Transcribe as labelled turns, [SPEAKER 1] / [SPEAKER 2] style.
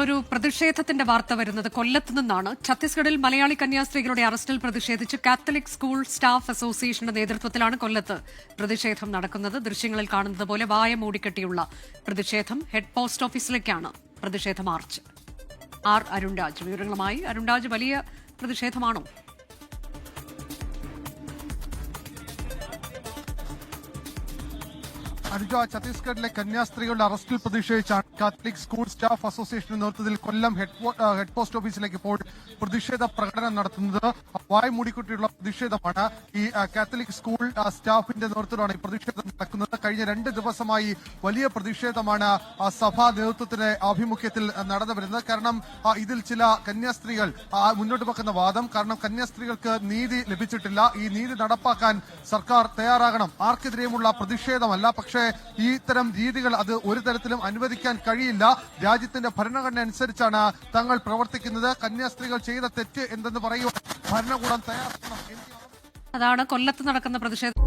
[SPEAKER 1] ഒരു പ്രതിഷേധത്തിന്റെ വാർത്ത വരുന്നത് കൊല്ലത്ത് നിന്നാണ്. ഛത്തീസ്ഗഡിൽ മലയാളി കന്യാസ്ത്രീകളുടെ അറസ്റ്റിൽ പ്രതിഷേധിച്ച് കാത്തലിക് സ്കൂൾ സ്റ്റാഫ് അസോസിയേഷന്റെ നേതൃത്വത്തിലാണ് കൊല്ലത്ത് പ്രതിഷേധം നടക്കുന്നത്. ദൃശ്യങ്ങളിൽ കാണുന്നത് പോലെ വായ മൂടിക്കെട്ടിയുള്ള പ്രതിഷേധം. ഹെഡ് പോസ്റ്റ് ഓഫീസിലേക്കാണ് പ്രതിഷേധ മാർച്ച്. ആർ അരുൺരാജ് വിവരങ്ങളുമായി. അരുൺരാജ്, വലിയ പ്രതിഷേധമാണോ?
[SPEAKER 2] അനുജ, ഛത്തീസ്ഗഡിലെ കന്യാസ്ത്രീകളുടെ അറസ്റ്റിൽ പ്രതിഷേധിച്ചാണ് കാത്തലിക് സ്കൂൾ സ്റ്റാഫ് അസോസിയേഷന്റെ നേതൃത്വത്തിൽ കൊല്ലം ഹെഡ് പോസ്റ്റ് ഓഫീസിലേക്ക് ഇപ്പോൾ പ്രതിഷേധ പ്രകടനം നടത്തുന്നത്. വായ മൂടിക്കുട്ടിയുള്ള പ്രതിഷേധമാണ്. ഈ കാത്തലിക് സ്കൂൾ സ്റ്റാഫിന്റെ നേതൃത്വത്തിലാണ് ഈ പ്രതിഷേധം നടക്കുന്നത്. കഴിഞ്ഞ 2 ദിവസമായി വലിയ പ്രതിഷേധമാണ് സഭാ നേതൃത്വത്തിന്റെ ആഭിമുഖ്യത്തിൽ നടന്നു വരുന്നത്. കാരണം ഇതിൽ ചില കന്യാസ്ത്രീകൾ മുന്നോട്ട് വെക്കുന്ന വാദം, കാരണം കന്യാസ്ത്രീകൾക്ക് നീതി ലഭിച്ചിട്ടില്ല, ഈ നീതി നടപ്പാക്കാൻ സർക്കാർ തയ്യാറാകണം. ആർക്കെതിരെയുമുള്ള പ്രതിഷേധമല്ല, പക്ഷേ ഈ ഇത്തരം രീതികൾ അത് ഒരു തരത്തിലും അനുവദിക്കാൻ കഴിയില്ല. രാജ്യത്തിന്റെ ഭരണഘടന അനുസരിച്ചാണ് തങ്ങൾ പ്രവർത്തിക്കുന്നത്. കന്യാസ്ത്രീകൾ ചെയ്ത തെറ്റ് എന്തെന്ന് പറയുവാൻ ഭരണകൂടം തയ്യാറാകണം.
[SPEAKER 1] അതാണ് കൊല്ലത്ത് നടക്കുന്ന പ്രതിഷേധം.